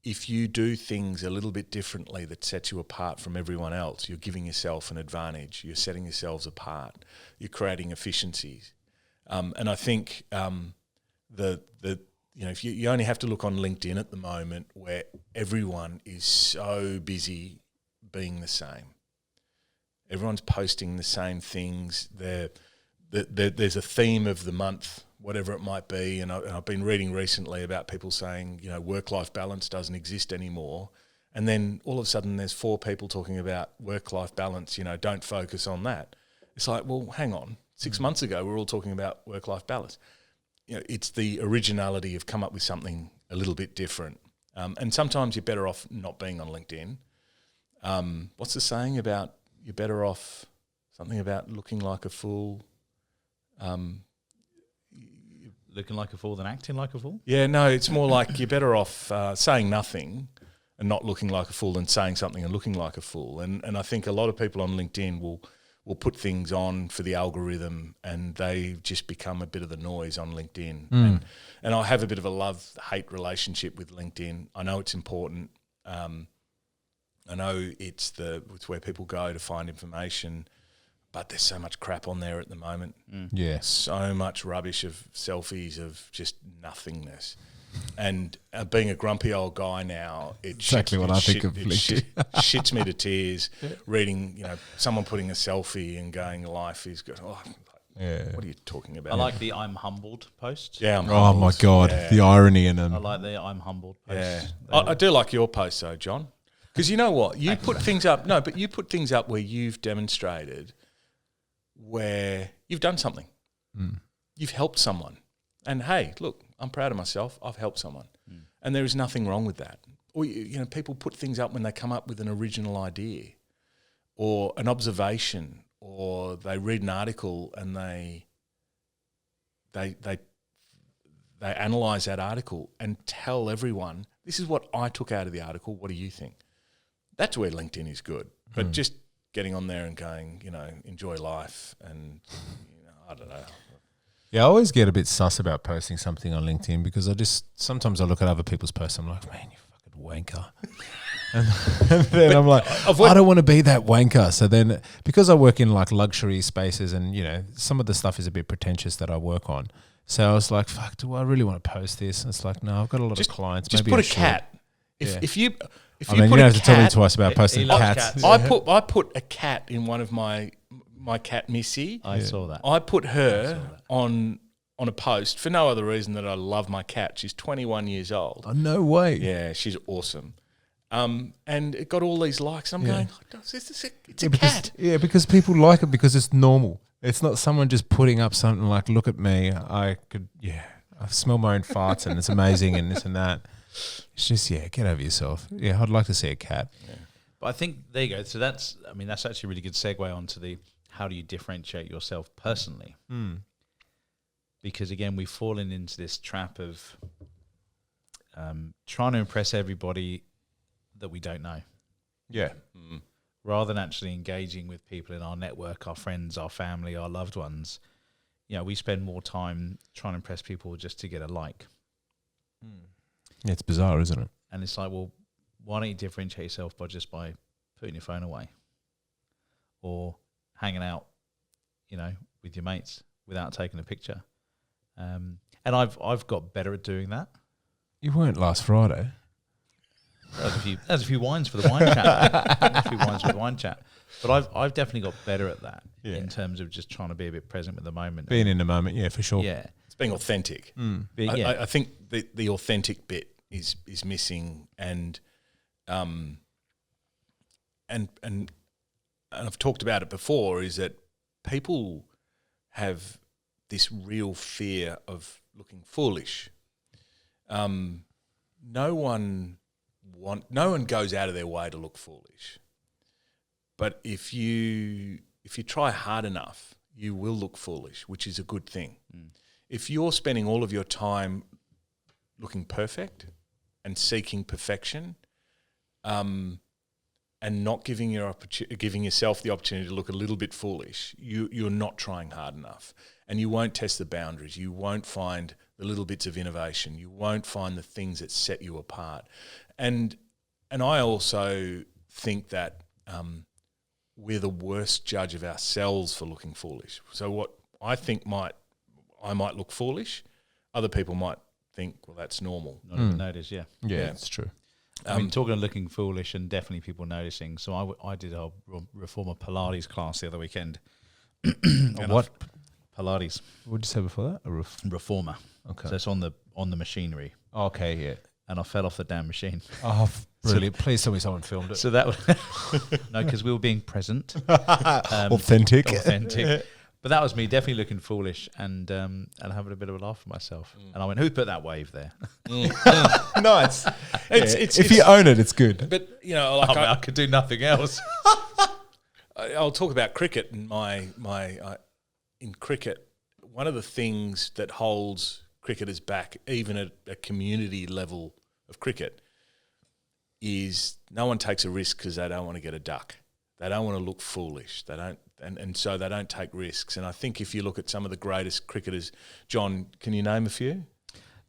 If you do things a little bit differently that sets you apart from everyone else, you're giving yourself an advantage. You're setting yourselves apart. You're creating efficiencies. And I think if you only have to look on LinkedIn at the moment, where everyone is so busy being the same. Everyone's posting the same things. There's a theme of the month, whatever it might be, and I've been reading recently about people saying, work-life balance doesn't exist anymore, and then all of a sudden there's 4 people talking about work-life balance, don't focus on that. It's like, well, hang on. 6 months ago we were all talking about work-life balance. It's the originality of come up with something a little bit different. And sometimes you're better off not being on LinkedIn. What's the saying about you're better off, something about looking like a fool? Looking like a fool than acting like a fool? Yeah, no, it's more like you're better off saying nothing and not looking like a fool than saying something and looking like a fool. And I think a lot of people on LinkedIn will put things on for the algorithm, and they just become a bit of the noise on LinkedIn. And I have a bit of a love-hate relationship with LinkedIn. I know it's important. I know it's where people go to find information, but there's so much crap on there at the moment. Yeah. So much rubbish of selfies of just nothingness. And being a grumpy old guy now, Exactly what I think of LinkedIn. shits me to tears reading, someone putting a selfie and going, life is good. Oh, Yeah. what are you talking about? I like the I'm humbled post. Yeah. I'm Oh my humbled. God, Yeah. the irony in them. I like the I'm humbled post. Yeah. I do like your post though, John. Because you know what? You put things up. No, but you put things up where you've demonstrated where you've done something. You've helped someone. And hey, look, I'm proud of myself. I've helped someone. And there is nothing wrong with that. Or, people put things up when they come up with an original idea or an observation, or they read an article and they analyse that article and tell everyone, this is what I took out of the article. What do you think? That's where LinkedIn is good. But just getting on there and going, enjoy life and, I don't know. Yeah, I always get a bit sus about posting something on LinkedIn because sometimes I look at other people's posts and I'm like, man, you fucking wanker. and then I'm like, I don't want to be that wanker. So then, because I work in like luxury spaces and, some of the stuff is a bit pretentious that I work on. So I was like, fuck, do I really want to post this? And it's like, no, I've got a lot of clients. Just Maybe put I a should. cat. Yeah. If you I mean, you put don't a have to tell me cat, twice about posting he loves cats. cats. I put a cat in one of my cat Missy. I saw that. I put her on a post for no other reason than I love my cat. She's 21 years old. Oh, no way. Yeah, she's awesome. And it got all these likes. I'm going, it's a because, cat. Yeah, because people like it because it's normal. It's not someone just putting up something like, look at me. I smell my own farts and it's amazing and this and that. It's just, get over yourself. Yeah, I'd like to see a cat. Yeah. But I think there you go. So that's actually a really good segue onto the how do you differentiate yourself personally? Because again, we've fallen into this trap of trying to impress everybody that we don't know, Yeah. rather than actually engaging with people in our network, our friends, our family, our loved ones. We spend more time trying to impress people just to get a like. Yeah, it's bizarre, isn't it? And it's like, well, why don't you differentiate yourself by putting your phone away or hanging out, with your mates without taking a picture? And I've got better at doing that. You weren't last Friday. There's a few wines for the wine chat. A few wines for the wine chat. But I've definitely got better at that in terms of just trying to be a bit present with the moment. Being in the moment, yeah, for sure. Yeah. It's being authentic. I think the authentic bit is missing, and I've talked about it before, is that people have this real fear of looking foolish. No one goes out of their way to look foolish, but if you try hard enough, you will look foolish, which is a good thing. If you're spending all of your time looking perfect and seeking perfection, and not giving yourself the opportunity to look a little bit foolish, you're not trying hard enough, and you won't test the boundaries. You won't find the little bits of innovation. You won't find the things that set you apart. And I also think that we're the worst judge of ourselves for looking foolish. So what I think I might look foolish, other people might think, well, that's normal. Not even notice, yeah. Yeah, it's true. I mean, talking of looking foolish and definitely people noticing. So I did a Reformer Pilates class the other weekend. What? Pilates. What did you say before that? Reformer. Okay. So it's on the machinery. Okay, yeah. And I fell off the damn machine. Oh, brilliant. Please tell me someone filmed it. So that was no, because we were being present, Authentic. But that was me definitely looking foolish and having a bit of a laugh at myself. And I went, "Who put that wave there?" Nice. If you own it, it's good. But I could do nothing else. I'll talk about cricket and in cricket, one of the things that holds cricketers back, even at a community level of cricket, is no one takes a risk because they don't want to get a duck. They don't want to look foolish. They don't, and so they don't take risks. And I think if you look at some of the greatest cricketers, John, can you name a few?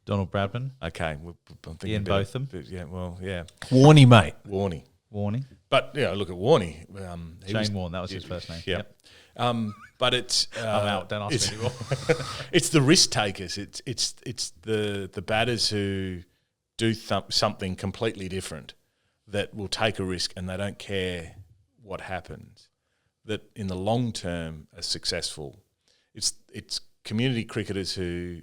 Donald Bradman, Okay, I'm thinking Ian Botham. Yeah, well, yeah. Warnie, mate. Warnie. Warning. But look at Warney. Shane Warne, that was his first name. Yeah. Yep. But it's I'm out. Don't ask me anymore. it's the risk takers. It's the batters who do something completely different that will take a risk and they don't care what happens. That in the long term are successful. It's community cricketers who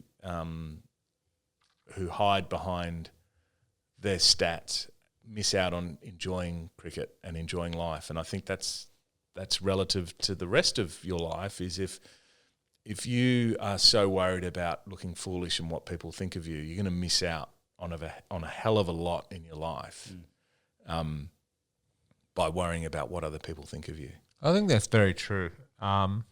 hide behind their stats, miss out on enjoying cricket and enjoying life. And I think that's relative to the rest of your life. Is if you are so worried about looking foolish and what people think of you, you're going to miss out on a hell of a lot in your life by worrying about what other people think of you. I think that's very true. I'm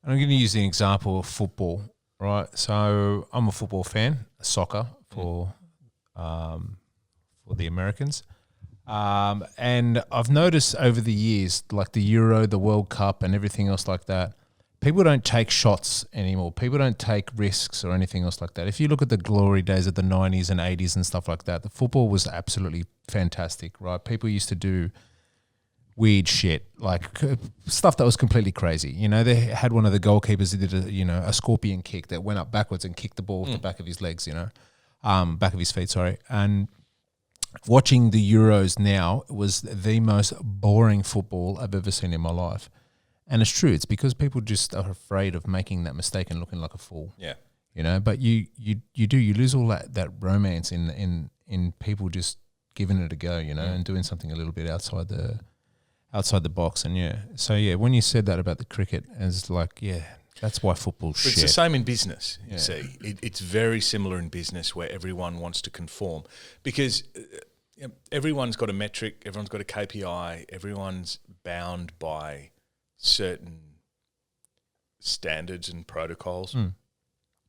going to use the example of football, right? So I'm a football fan, soccer for the Americans. And I've noticed over the years, like the Euro, the World Cup and everything else like that, people don't take shots anymore. People don't take risks or anything else like that. If you look at the glory days of the 90s and 80s and stuff like that, the football was absolutely fantastic, right? People used to do weird shit, like stuff that was completely crazy. You know, they had one of the goalkeepers who did a scorpion kick that went up backwards and kicked the ball with the back of his legs, back of his feet, sorry. And watching the Euros now was the most boring football I've ever seen in my life. And it's true. It's because people just are afraid of making that mistake and looking like a fool. Yeah. But you lose all that romance in people just giving it a go, and doing something a little bit outside the box. And so when you said that about the cricket, it's like, that's why football's shit. It's the same in business, you see. It's very similar in business where everyone wants to conform because everyone's got a metric, everyone's got a KPI, everyone's bound by certain standards and protocols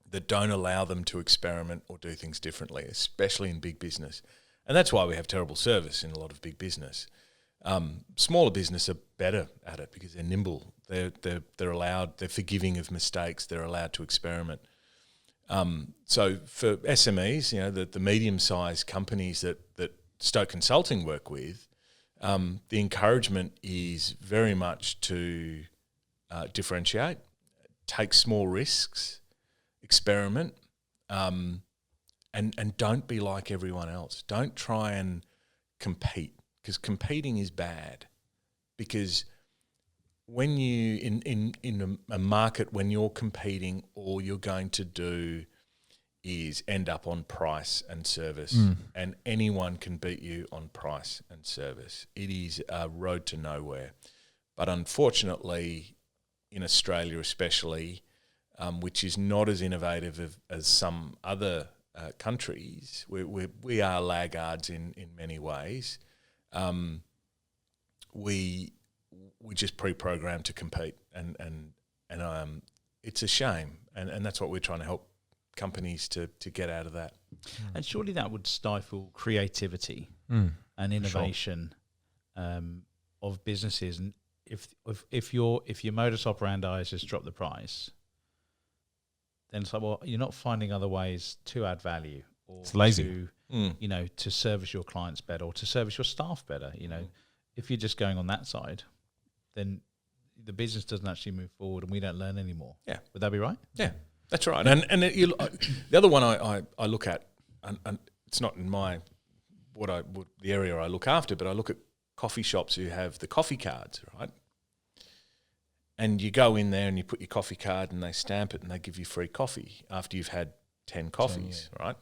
that don't allow them to experiment or do things differently, especially in big business. And that's why we have terrible service in a lot of big business. Smaller business are better at it because they're nimble. They're allowed. They're forgiving of mistakes. They're allowed to experiment. So for SMEs, the medium-sized companies that Stoke Consulting work with, the encouragement is very much to differentiate, take small risks, experiment, and don't be like everyone else. Don't try and compete. Because competing is bad. Because when you in a market, when you're competing, all you're going to do is end up on price and service, and anyone can beat you on price and service. It is a road to nowhere. But unfortunately, in Australia especially, which is not as innovative as some other countries, we are laggards in many ways. We just pre-programmed to compete, and it's a shame, and that's what we're trying to help companies to get out of that. And surely that would stifle creativity and innovation of businesses. And if your modus operandi is just drop the price, then it's like, well, you're not finding other ways to add value or it's lazy. to service your clients better or to service your staff better. If you're just going on that side, then the business doesn't actually move forward and we don't learn anymore. Yeah. Would that be right? Yeah, that's right. And the other one I look at, and it's not in the area I look after, but I look at coffee shops who have the coffee cards, right? And you go in there and you put your coffee card and they stamp it and they give you free coffee after you've had 10 coffees, right?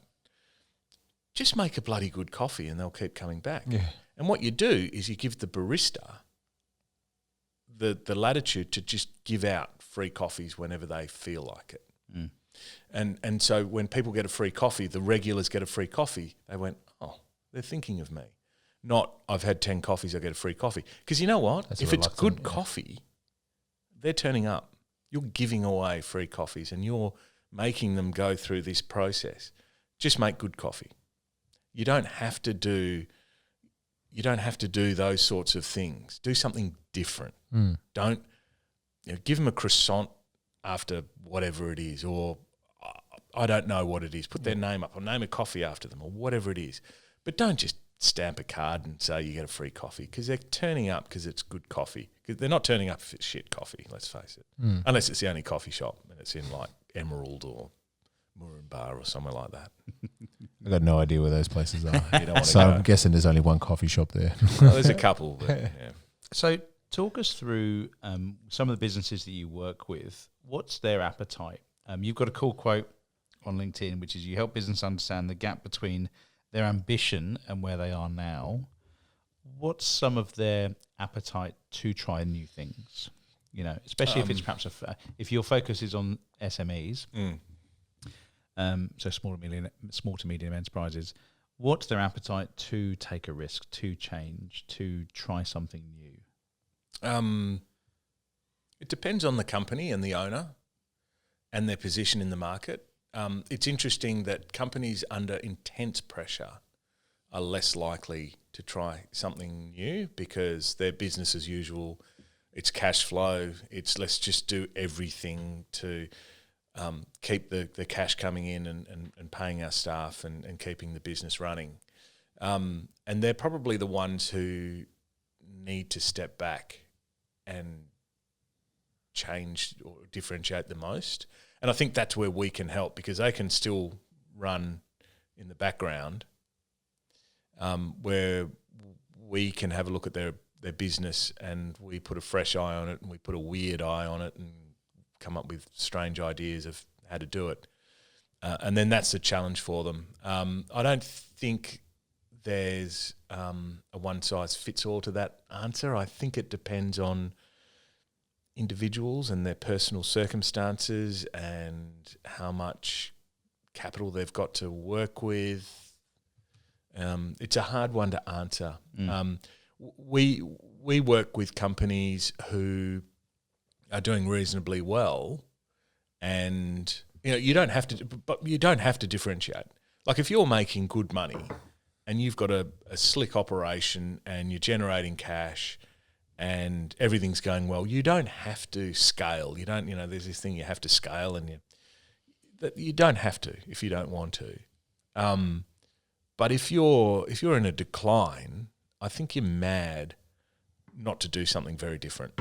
Just make a bloody good coffee and they'll keep coming back. Yeah. And what you do is you give the barista the latitude to just give out free coffees whenever they feel like it. And so when people get a free coffee, the regulars get a free coffee, they went, oh, they're thinking of me. Not, I've had 10 coffees, I get a free coffee. Because you know what? If it's good coffee, they're turning up. You're giving away free coffees and you're making them go through this process. Just make good coffee. You don't have to do those sorts of things. Do something different. Don't give them a croissant after whatever it is, or I don't know what it is. Put their name up or name a coffee after them or whatever it is. But don't just stamp a card and say you get a free coffee, because they're turning up because it's good coffee. 'Cause they're not turning up if it's shit coffee, let's face it. Unless it's the only coffee shop and it's in like Emerald or Moranbah or somewhere like that. I've got no idea where those places are. You don't want to So go. I'm guessing there's only one coffee shop there. Well, there's a couple. But, yeah. So talk us through some of the businesses that you work with. What's their appetite? You've got a cool quote on LinkedIn, which is, you help business understand the gap between their ambition and where they are now. What's some of their appetite to try new things? You know, especially if it's perhaps if your focus is on SMEs, so small to medium enterprises. What's their appetite to take a risk, to change, to try something new? It depends on the company and the owner and their position in the market. It's interesting that companies under intense pressure are less likely to try something new because they're business as usual. It's cash flow. It's let's just do everything to keep the cash coming in and paying our staff and keeping the business running. And they're probably the ones who need to step back and change or differentiate the most. And I think that's where we can help, because they can still run in the background, where we can have a look at their business and we put a fresh eye on it and we put a weird eye on it and come up with strange ideas of how to do it. And then that's the challenge for them. I don't think there's a one-size-fits-all to that answer. I think it depends on individuals and their personal circumstances and how much capital they've got to work with. It's a hard one to answer. We work with companies who are doing reasonably well, and you don't have to differentiate. Like if you're making good money and you've got a slick operation and you're generating cash and everything's going well, you don't have to scale. You don't, there's this thing you have to scale, and you don't have to if you don't want to. But if you're in a decline, I think you're mad not to do something very different.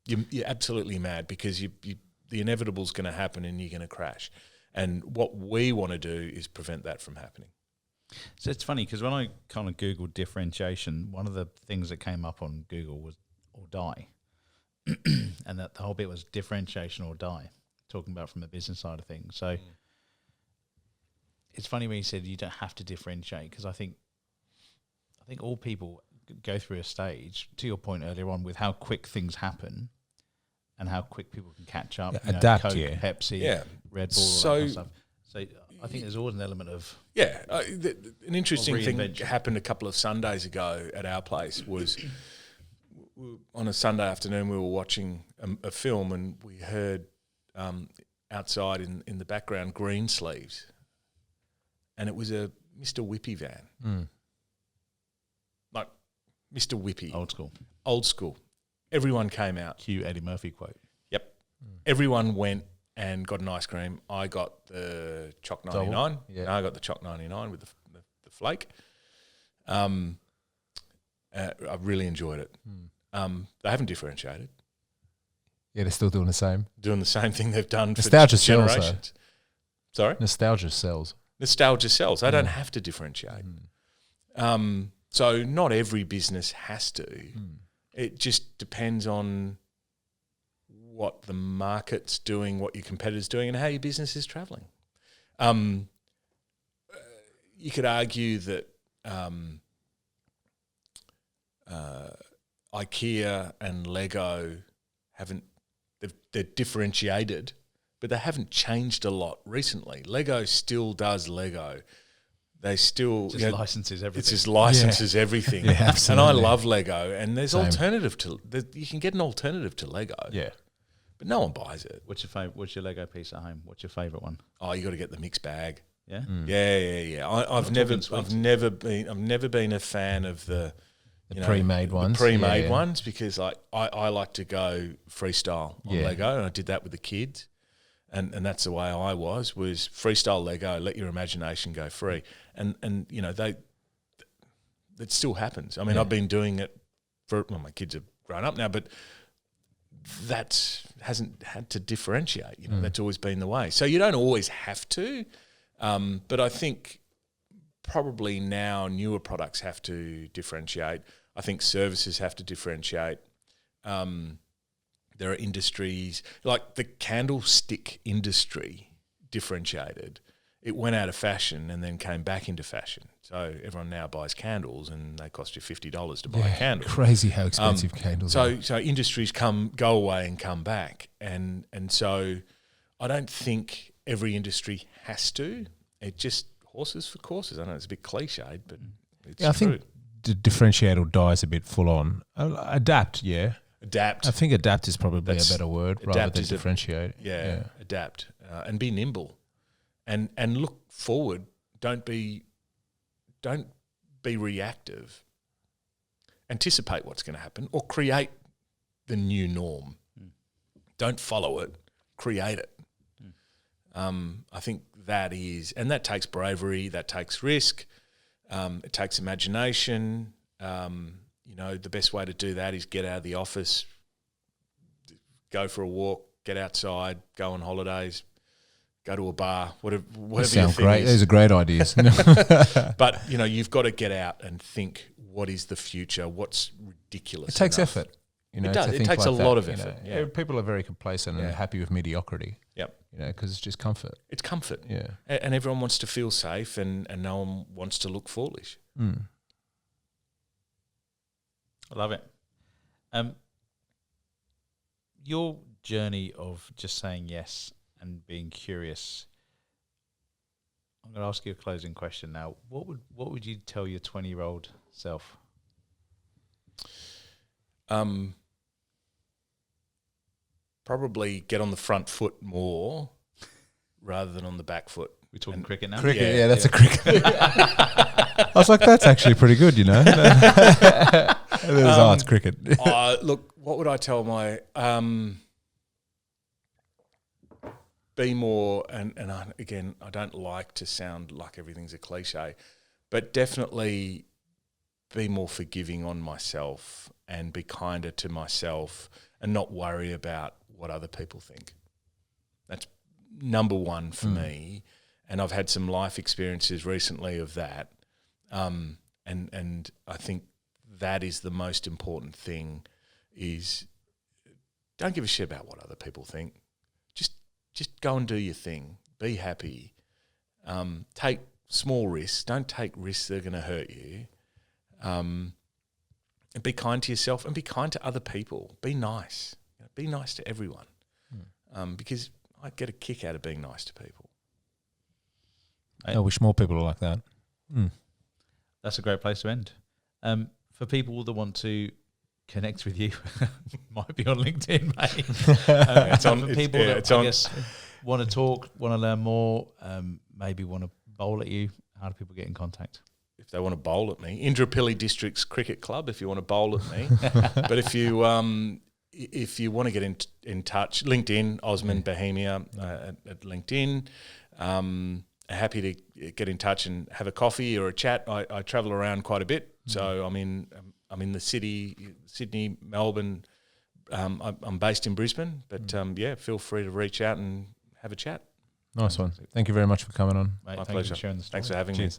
You're absolutely mad, because the inevitable's going to happen and you're going to crash. And what we want to do is prevent that from happening. So it's funny, because when I kind of Googled differentiation, one of the things that came up on Google was or die. And that the whole bit was differentiation or die, talking about from the business side of things. So it's funny when you said you don't have to differentiate, because I think all people go through a stage, to your point earlier on, with how quick things happen and how quick people can catch up. Adapt, Coke, yeah. Pepsi, Red Bull, all that kind of stuff. So I think there's always an element of... Yeah, an interesting thing happened a couple of Sundays ago at our place was on a Sunday afternoon we were watching a film, and we heard outside in the background green sleeves, and it was a Mr. Whippy van. Like Mr. Whippy. Old school. Everyone came out. Cue Eddie Murphy quote. Yep. Everyone went and got an ice cream. I got the Choc 99. Yeah. I got the Choc 99 with the flake. I really enjoyed it. They haven't differentiated. Yeah, they're still doing the same. Doing the same thing they've done Nostalgia for generations. Sorry? Nostalgia sells. Nostalgia sells. They don't have to differentiate. So not every business has to. It just depends on what the market's doing, what your competitors doing, and how your business is travelling. You could argue that IKEA and Lego they're differentiated, but they haven't changed a lot recently. Lego still does Lego. They still licenses everything. It just licenses everything. Yeah, absolutely. And I love Lego. And there's Same. you can get an alternative to Lego. Yeah. But no one buys it. What's your favorite? What's your Lego piece at home? What's your favourite one? Oh, you got to get the mixed bag. Yeah. Yeah. I've never been a fan of the pre-made ones. The pre-made ones, because I like to go freestyle on Lego, and I did that with the kids. And that's the way I was freestyle Lego, let your imagination go free. And it still happens. I mean, I've been doing it my kids have grown up now, but that hasn't had to differentiate. You know, that's always been the way. So you don't always have to, but I think probably now newer products have to differentiate. I think services have to differentiate. There are industries like the candlestick industry differentiated. It went out of fashion and then came back into fashion. So everyone now buys candles and they cost you $50 to buy a candle. Crazy how expensive candles are. So industries go away and come back. And so I don't think every industry has to. It just horses for courses. I know it's a bit cliched, but it's true. I think differentiate or die is a bit full on. Adapt, yeah. Adapt. I think adapt is probably a better word rather than differentiate. Adapt and be nimble, and look forward. Don't be reactive. Anticipate what's going to happen or create the new norm. Don't follow it. Create it. I think that takes bravery. That takes risk. It takes imagination. The best way to do that is get out of the office, go for a walk, get outside, go on holidays, go to a bar, whatever your thing great. is. Those are great ideas. But, you've got to get out and think, what is the future? What's ridiculous? It takes enough? effort. It does. It takes a lot of effort. People are very complacent and happy with mediocrity. Yep. Because it's just comfort. It's comfort. Yeah. And everyone wants to feel safe and no one wants to look foolish. I love it. Your journey of just saying yes and being curious. I'm going to ask you a closing question now. What would you tell your 20-year-old self? Probably get on the front foot more rather than on the back foot. We're talking cricket now? Cricket, yeah, that's a cricket. I was like, that's actually pretty good, it's cricket. Look, what would I tell my... be more, and I don't like to sound like everything's a cliche, but definitely be more forgiving on myself and be kinder to myself and not worry about what other people think. That's number one for me. And I've had some life experiences recently of that. And I think that is the most important thing is don't give a shit about what other people think. Just go and do your thing. Be happy. Take small risks. Don't take risks that are going to hurt you. And be kind to yourself and be kind to other people. Be nice. Be nice to everyone. Because I get a kick out of being nice to people. I wish more people are like that. That's a great place to end. For people that want to connect with you, might be on LinkedIn, mate. For people that I guess want to talk, want to learn more, maybe want to bowl at you, how do people get in contact? If they want to bowl at me, Indooroopilly District's Cricket Club, if you want to bowl at me. But if you want to get in touch, LinkedIn, Osman Bahemia at LinkedIn. Happy to get in touch and have a coffee or a chat. I travel around quite a bit, so I'm in the city, Sydney, Melbourne. I'm based in Brisbane, but feel free to reach out and have a chat. Nice one. Thank you very much for coming on. Mate, My thank you pleasure. for sharing the story. Thanks for having me.